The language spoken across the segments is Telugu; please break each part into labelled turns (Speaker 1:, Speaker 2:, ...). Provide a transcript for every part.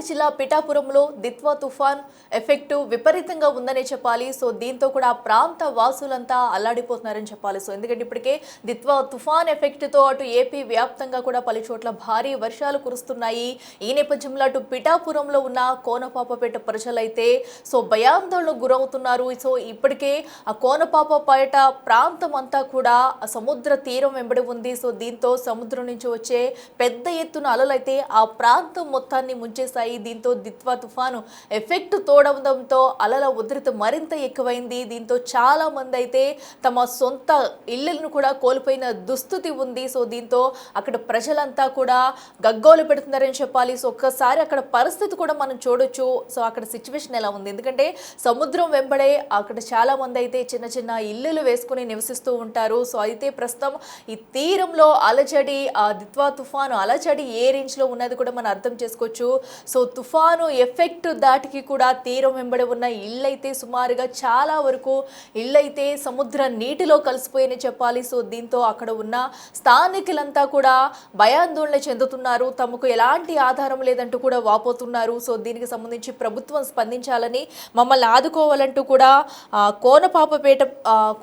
Speaker 1: జిల్లా పిఠాపురంలో దిత్వా తుఫాన్ ఎఫెక్ట్ విపరీతంగా ఉందనే చెప్పాలి. సో దీంతో కూడా ప్రాంత వాసులంతా అల్లాడిపోతున్నారని చెప్పాలి. సో ఎందుకంటే ఇప్పటికే దిత్వా తుఫాన్ ఎఫెక్ట్ తో అటు ఏపీ వ్యాప్తంగా కూడా పలు చోట్ల భారీ వర్షాలు కురుస్తున్నాయి. ఈ నేపథ్యంలో అటు పిఠాపురంలో ఉన్న కోనపాపపేట ప్రజలైతే సో భయాందోళనకు గురవుతున్నారు. సో ఇప్పటికే ఆ కోనపాపపేట ప్రాంతం అంతా కూడా సముద్ర తీరం వెంబడి ఉంది. సో దీంతో సముద్రం నుంచి వచ్చే పెద్ద ఎత్తున అలలైతే ఆ ప్రాంతం మొత్తాన్ని ముంచేశాయి. దీంతో దిత్వా తుఫాను ఎఫెక్ట్ తోడవడంతో అలల ఉధృతి మరింత ఎక్కువైంది. దీంతో చాలా మంది అయితే తమ సొంత ఇళ్లను కూడా కోల్పోయిన దుస్థితి ఉంది. సో దీంతో అక్కడ ప్రజలంతా కూడా గగ్గోలు పెడుతున్నారని చెప్పాలి. సో ఒక్కసారి అక్కడ పరిస్థితి కూడా మనం చూడొచ్చు. సో అక్కడ సిచ్యువేషన్ ఎలా ఉంది, ఎందుకంటే సముద్రం వెంబడే అక్కడ చాలా మంది అయితే చిన్న చిన్న ఇల్లులు వేసుకుని నివసిస్తూ ఉంటారు. సో అయితే ప్రస్తుతం ఈ తీరంలో అలజడి, ఆ దిత్వా తుఫాను అలజడి ఏ రేంజ్ లో ఉన్నది కూడా మనం అర్థం చేసుకోవచ్చు. సో తుఫాను ఎఫెక్ట్ దాటికి కూడా తీరం వెంబడి ఉన్న ఇళ్ళైతే సుమారుగా చాలా వరకు ఇళ్ళైతే సముద్ర నీటిలో కలిసిపోయని చెప్పాలి. సో దీంతో అక్కడ ఉన్న స్థానికులంతా కూడా భయాందోళన చెందుతున్నారు. తమకు ఎలాంటి ఆధారం లేదంటూ కూడా వాపోతున్నారు. సో దీనికి సంబంధించి ప్రభుత్వం స్పందించాలని, మమ్మల్ని ఆదుకోవాలంటూ కూడా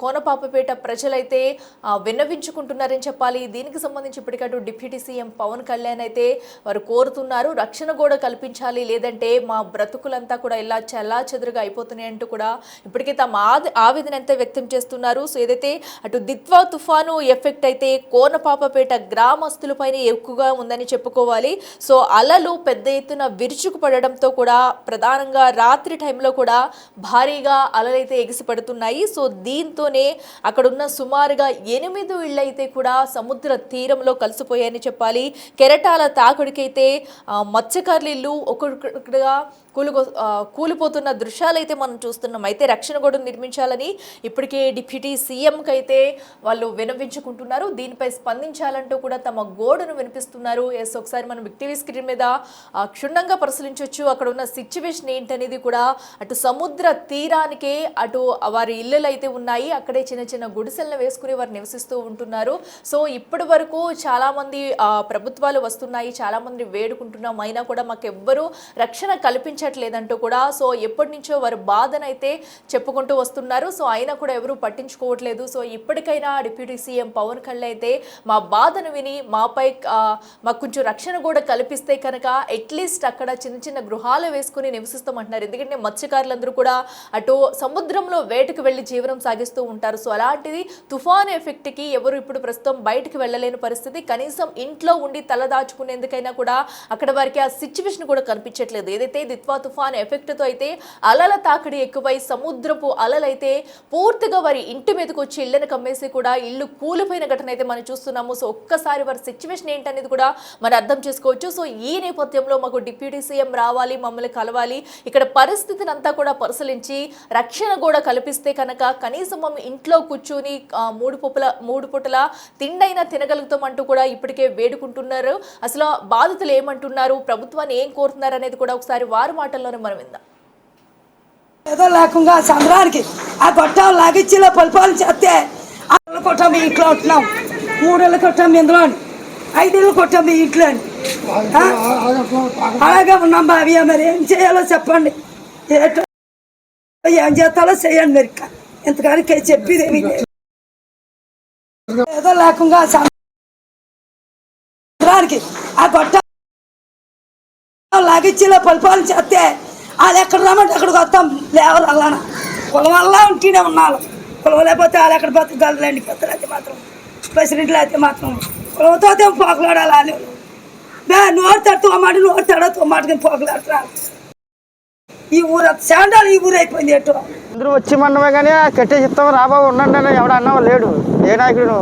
Speaker 1: కోనపాపపేట ప్రజలైతే విన్నవించుకుంటున్నారని చెప్పాలి. దీనికి సంబంధించి ఇప్పటికటు డిప్యూటీ సీఎం పవన్ కళ్యాణ్ అయితే వారు కోరుతున్నారు, రక్షణ కూడా కల్పించాలి, లేదంటే మా బ్రతుకులంతా కూడా ఇలా చల్లా చెదురుగా అయిపోతున్నాయి అంటూ కూడా ఇప్పటికే తమ ఆవేదన అయితే వ్యక్తం చేస్తున్నారు. సో ఏదైతే అటు దిత్వా తుఫాను ఎఫెక్ట్ అయితే కోనపాపపేట గ్రామస్తులపైన ఎక్కువగా ఉందని చెప్పుకోవాలి. సో అలలు పెద్ద ఎత్తున విరుచుకు పడడంతో కూడా ప్రధానంగా రాత్రి టైంలో కూడా భారీగా అలలైతే ఎగిసిపడుతున్నాయి. సో దీంతోనే అక్కడున్న సుమారుగా 8 ఇళ్ళైతే కూడా సముద్ర తీరంలో కలిసిపోయాయని చెప్పాలి. కెరటాల తాకుడికైతే మత్స్యకారుల ఇల్లు ఒక్కొక్కటిగా కూలిపోతున్న దృశ్యాలైతే మనం చూస్తున్నాం. అయితే రక్షణ గోడ నిర్మించాలని ఇప్పటికే డిప్యూటీ సీఎంకి అయితే వాళ్ళు వినవించుకుంటున్నారు. దీనిపై స్పందించాలంటూ కూడా తమ గోడును వినిపిస్తున్నారు. ఒకసారి మనం బిగ్ టీవీ స్క్రీన్ మీద క్షుణ్ణంగా పరిశీలించవచ్చు. అక్కడ ఉన్న సిచ్యువేషన్ ఏంటనేది కూడా అటు సముద్ర తీరానికే అటు వారి ఇళ్ళలు అయితే ఉన్నాయి. అక్కడే చిన్న చిన్న గుడిసెలను వేసుకుని వారు నివసిస్తూ ఉంటున్నారు. సో ఇప్పటి వరకు చాలా మంది ప్రభుత్వాలు వస్తున్నాయి, చాలా మంది వేడుకుంటున్నాం, అయినా కూడా మాకు ఎవ్వరూ రక్షణ కల్పించట్లేదంటూ కూడా సో ఎప్పటి నుంచో వారి బాధనైతే చెప్పుకుంటూ వస్తున్నారు. సో అయినా కూడా ఎవరు పట్టించుకోవట్లేదు. సో ఇప్పటికైనా డిప్యూటీ సీఎం పవన్ కళ్యాణ్ అయితే మా బాధను విని మాపై మాకు కొంచెం రక్షణ కూడా కల్పిస్తే కనుక అట్లీస్ట్ అక్కడ చిన్న చిన్న గృహాలు వేసుకుని నివసిస్తామంటున్నారు. ఎందుకంటే మత్స్యకారులందరూ కూడా అటు సముద్రంలో వేటకు వెళ్ళి జీవనం సాగిస్తూ ఉంటారు. సో అలాంటిది తుఫాన్ ఎఫెక్ట్కి ఎవరు ఇప్పుడు ప్రస్తుతం బయటకు వెళ్ళలేని పరిస్థితి. కనీసం ఇంట్లో ఉండి తలదాచుకునేందుకైనా కూడా అక్కడ వారికి ఆ సిచ్యువేషన్ కూడా కనిపించట్లేదు. ఏదైతే దిత్వా తుఫాన్ ఎఫెక్ట్తో అయితే అలల తాకిడి ఎక్కువై సముద్రపు అలలైతే పూర్తిగా వారి ఇంటి మీదకి వచ్చి ఇళ్లను కమ్మేసి కూడా ఇల్లు కూలిపోయిన ఘటన అయితే మనం చూస్తున్నాము. సో ఒక్కసారి వారి సిచ్యువేషన్ ఏంటనేది కూడా మనం అర్థం చేసుకోవచ్చు. సో ఈ నేపథ్యంలో మాకు డిప్యూటీ సీఎం రావాలి, మమ్మల్ని కలవాలి, ఇక్కడ పరిస్థితిని అంతా కూడా పరిశీలించి రక్షణ కూడా కల్పిస్తే కనుక కనీసం మేము ఇంట్లో కూర్చుని మూడు పూటల తిండైనా తినగలుగుతామంటూ కూడా ఇప్పటికే వేడుకుంటున్నారు. అసలు బాధితులు ఏమంటున్నారు, ప్రభుత్వాన్ని ఏం కోరుతున్నారు అనేది కూడా ఒకసారి వారి మాటల్లోనే మనం విందాం.
Speaker 2: ఏదో లేకుండా సంద్రానికి ఆ గొట్టం లాగిచ్చిలో పరిపాలన చేస్తే అల్లు కొట్టాం మీ ఇంట్లో ఉంటున్నాం, 3 ఇళ్ళు కొట్టాం మీ ఇందులో, 5 ఇళ్ళు కొట్టాం మీ ఇంట్లో, అలాగే ఉన్నాం బాబీ. మరి ఏం చేయాలో చెప్పండి, ఏం చేస్తాలో చేయండి. మరి ఎంతకాని చెప్పేది ఏమి ఏదో లేకుండా సంద్రానికి ఆ గొట్టం లాగిచ్చిలో పరిపాలన చేస్తే వాళ్ళు ఎక్కడ రమ్మంటే అక్కడికి వస్తాం. లేవరు అలా కులం వల్ల ఉంటూనే ఉన్నాను. కులం లేకపోతే వాళ్ళు ఎక్కడ బతకగలరండి. పెద్దలు అయితే మాత్రం, ప్రెసిడెంట్లు అయితే మాత్రం కులంతో పోకలాడాలి. నోరు తడుతూ మాట, నోరు తడతో మాటకి పోకలాడుతున్నారు. ఈ ఊరు శాండాలు ఈ ఊరు అయిపోయింది. ఎటు
Speaker 3: అందరూ వచ్చి మనమే కానీ కట్టే చెప్తాము రాబాబు ఉండండి అని ఎవడ అన్నావు లేడు. ఏ నాయకుడు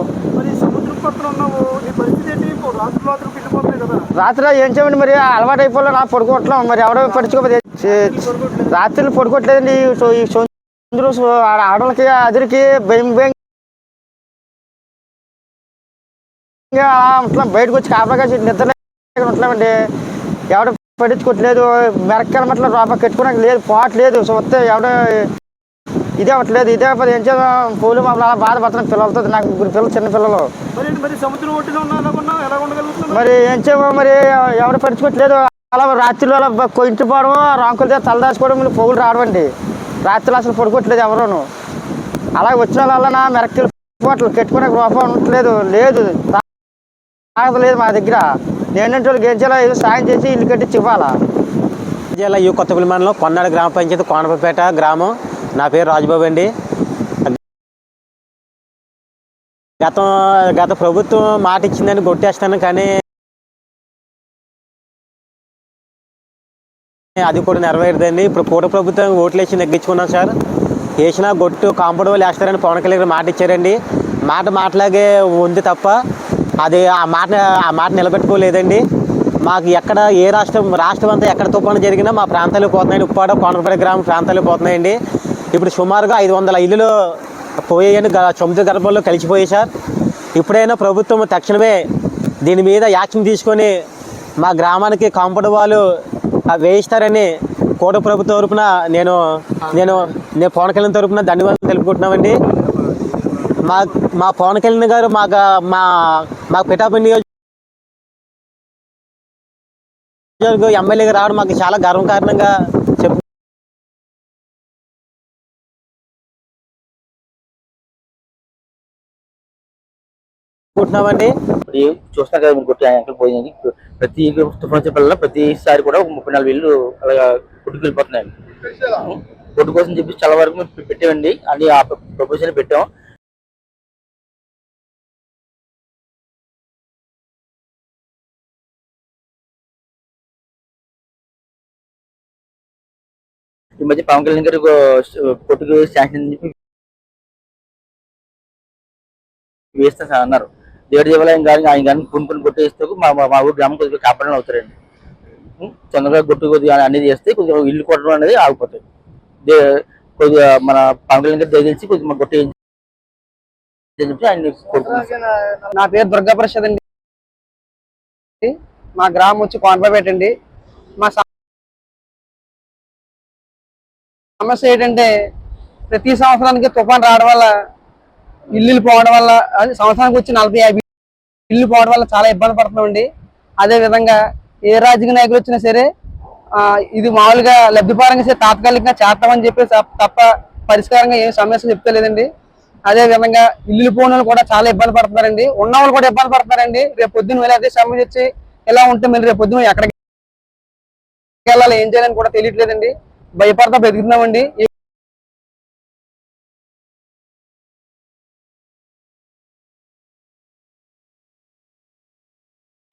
Speaker 3: రాత్రి ఏం చేయమండి, మరి అలవాటు అయిపోలే నా పడుకోవట్లేం. మరి ఎవడో పడుచుకోపోతే రాత్రులు పడుకోవట్లేదండి. ఈ సముద్రం ఆడవాళ్ళకి అదిరికి భయం ఉంటున్నాం. బయటకు వచ్చి కాపలాగా నిద్ర ఉంటున్నామండి. ఎవడ పట్టించుకోవట్లేదు. మెరక్కల మట్ల రూపాయి కట్టుకోవడానికి లేదు, పోవట్లేదు. సో వస్తే ఎవడ ఇదే అవ్వట్లేదు. ఇదే ఏం చేద్దాం, పూలు మమ్మల్ని అలా బాధపడుతున్నాం. పిల్లలతో నాకు 3 పిల్లలు, చిన్న పిల్లలు. మరి ఏం చేయమో, మరి ఎవరు పట్టించుకోవట్లేదు. అలా రాత్రిలో కొంచెం పోవడం రాంకులతో తలదాచుకోవడం పొగులు రావడండి. రాత్రిలో అసలు పడుకోవట్లేదు ఎవరును. అలాగే వచ్చిన వాళ్ళ మెరక్కిలు పోట్లు పెట్టుకునే రూపం ఉండట్లేదు. లేదు తాగలేదు మా దగ్గర. ఏంటంటే వాళ్ళు గెలిచేలా ఏదో సాయం చేసి ఇల్లు కట్టించి ఇవ్వాలా.
Speaker 4: జిల్లా యు కొత్తపల్లి మండలం కొన్నాడు గ్రామ పంచాయతీ కోనపపేట గ్రామం. నా పేరు రాజుబాబు అండి. గత ప్రభుత్వం మాట ఇచ్చిందని కొట్టేస్తాను, కానీ అది కూడా నెరవేరదండి. ఇప్పుడు కూట ప్రభుత్వం ఓట్లు వేసి నెగ్గించుకున్నాం సార్. వేసినా గొట్టు కాంపౌండ్ వాళ్ళు వేస్తారని పవన్ కళ్యాణ్ మాట ఇచ్చారండి. మాటలాగే ఉంది తప్ప అది ఆ మాట నిలబెట్టుకోలేదండి. మాకు ఎక్కడ ఏ రాష్ట్రం అంతా ఎక్కడ తుఫాను జరిగినా మా ప్రాంతాలకు పోతున్నాయండి. ఉప్పాడ కోనపపేట గ్రామం ప్రాంతాలకు పోతున్నాయండి. ఇప్పుడు సుమారుగా 500 ఇల్లులు పోయాయని సముద్ర గర్భంలో కలిసిపోయాయి సార్. ఇప్పుడైనా ప్రభుత్వం తక్షణమే దీని మీద యాక్షన్ తీసుకొని మా గ్రామానికి కాంపౌండ్ వాళ్ళు వేయిస్తారని కోట ప్రభుత్వం తరపున నేను పవన్ కళ్యాణ్ తరపున ధన్యవాదాలు తెలుపుకుంటున్నామండి. మా పవన్ కళ్యాణ్ గారు మా పిఠాపురం నియోజకవర్గం ఎమ్మెల్యేగా రావడం మాకు చాలా గర్వకారణంగా చెప్పుకుంటున్నామండి.
Speaker 5: చూస్తున్నారు కదా మీరు కొట్టి అంకలు పోయింది. ప్రతి తుఫాను చెప్పాల ప్రతిసారి కూడా 34 ఇళ్ళు అలాగా కొట్టుకు వెళ్ళిపోతున్నాయి. కొట్టు కోసం చెప్పి చాలా వరకు మేము పెట్టామండి. అన్ని ఆ ప్రపోజల్ పెట్టాం. ఈ మధ్య పవన్ కళ్యాణ్ గారు కొట్టుకు శాంక్షన్ చెప్పి వేస్తా సార్ అన్నారు. దేవుడి దేవాలయం కానీ ఆయన కానీ కొన్ని కొట్టేస్తూ మా ఊరు గ్రామం కొద్దిగా కాపాడని అవుతారండి. తొందరగా గుట్టు కొద్దిగా అనేది చేస్తే కొద్దిగా ఇల్లు కొట్టడం అనేది ఆగిపోతాయి. కొద్దిగా మన పవన్ కళ్యాణ్ గారు దయచేసి కొద్దిగా మా గుట్ట చెప్పి ఆయన కోరుకుంటున్నాను.
Speaker 6: నా పేరు దుర్గా ప్రసాద్ అండి. మా గ్రామం వచ్చి కోనపపేట అండి. మా సమస్య ఏంటంటే ప్రతి సంవత్సరానికి తుఫాన్ రావడం వల్ల ఇల్లు పోవడం వల్ల, సంవత్సరానికి వచ్చి 40-50 ఇల్లు పోవడం వల్ల చాలా ఇబ్బంది పడుతున్నామండి. అదే విధంగా ఏ రాజకీయ నాయకులు వచ్చినా సరే ఇది మామూలుగా లబ్ధిపరంగా సరే తాత్కాలికంగా చేస్తామని చెప్పి తప్ప పరిష్కారంగా ఏం సమస్య చెప్తలేదండి. అదే విధంగా ఇల్లు పోయిన వాళ్ళు కూడా చాలా ఇబ్బంది పడుతున్నారండి. ఉన్న వాళ్ళు కూడా ఇబ్బంది పడుతున్నారండి. రేపు పొద్దున్న వెళ్ళి అదే సమస్య వచ్చి ఎలా ఉంటే మళ్ళీ రేపు పొద్దున్న ఎక్కడికి వెళ్ళాలి, ఏం చేయాలని కూడా తెలియట్లేదండి. భయపడతా బతుకుతున్నామండి.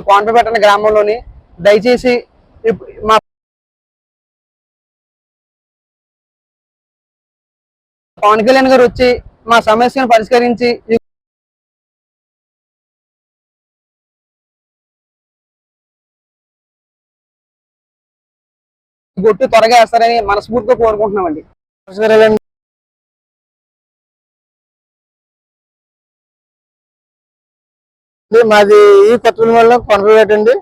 Speaker 6: కోనపపేట గ్రామంలోని దయచేసి మా పవన్ కళ్యాణ్ గారు వచ్చి మా సమస్యను పరిష్కరించి గొట్టు త్వరగా వేస్తారని మనస్ఫూర్తిగా కోరుకుంటున్నామండి.
Speaker 3: మాది ఈ కొత్తపల్లి మండలం కోనపపేట అండి.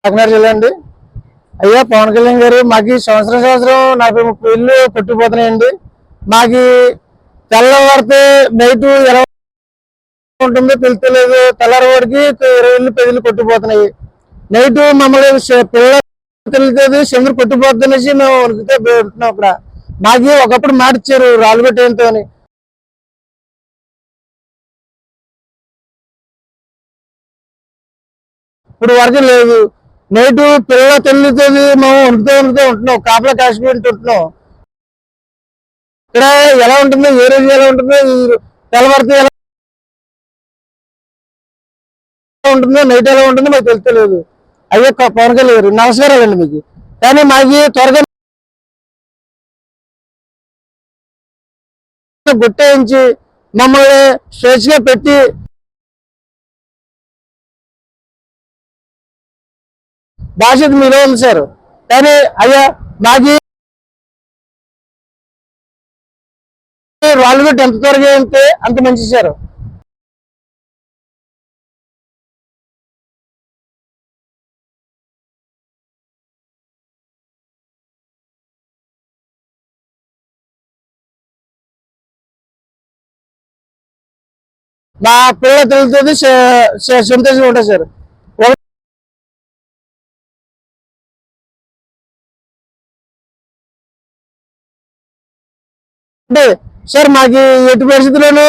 Speaker 3: కాకినాడ జిల్లా అండి. అయ్యా పవన్ కళ్యాణ్ గారు మాకు సంవత్సరం 40-30 ఇళ్ళు కొట్టుకుపోతున్నాయండి. మాకు తెల్లవారితే నైట్ ఎలా ఉంటుందో తెలుస్తలేదు. తెల్లవారికి 20 ఇళ్ళు 10 ఇళ్ళు కొట్టుకుపోతున్నాయి. నైట్ మమ్మల్ని పిల్లలు తెలియదు చంద్రుడు కొట్టుకుపోద్ది అనేసి మేము వణికితే పెడుతున్నాం. అక్కడ మాకు ఒకప్పుడు మాట ఇచ్చారు రాళ్ళు పెట్టేంతో అని. ఇప్పుడు వరకు లేదు. నైట్ పిల్లల తెలియదు మేము వణుకుతూ ఉంటున్నాం. కాపలా కాసిపోయి ఉంటున్నాం. ఇక్కడ ఎలా ఉంటుందో ఏ రోజు ఎలా ఉంటుందో తెల్లవారితే ఎలా ఉంటుందో నైట్ ఎలా ఉంటుందో మాకు తెలుస్తలేదు. అయ్యో పవన్ కళ్యాణ్ గారు నమస్కారాలండి మీకు. కానీ మాకు త్వరగా గుట్టేయించి మమ్మల్ని స్ట్రెచ్ గా పెట్టి బాధ్యత మీలో ఉంది సార్. కానీ అయ్యా మాకు వాళ్ళు ఎంత త్వరగా అయితే అంత మంచి సార్. మా పిల్లలు తెలుస్తుంది సంతోషంగా ఉంటుంది సార్. అంటే సార్ మాకు ఎటు పరిస్థితుల్లోనూ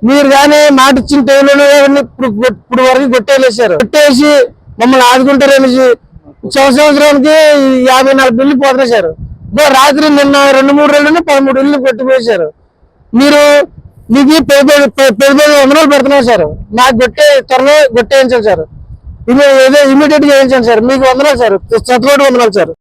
Speaker 3: మీరు కానీ మాట ఇచ్చిన టైంలోనూ ఇప్పుడు వరకు కొట్టేయలేదు సార్. కొట్టేసి మమ్మల్ని ఆదుకుంటారనేసి సంవత్సరానికి 50-40 బిల్లు పోతున్నాయి సార్. రాత్రి నిన్న 2-3 రోజులు 13 ఇల్లు కొట్టిపోయేశారు. మీరు మీకు 1500 పెడుతున్నారు సార్. నాకు త్వరలో కొట్టేయించాలి సార్. ఇమీడియట్ గా వేయించండి సార్. మీకు వందనాలు సార్, 100 వందనాలు సార్.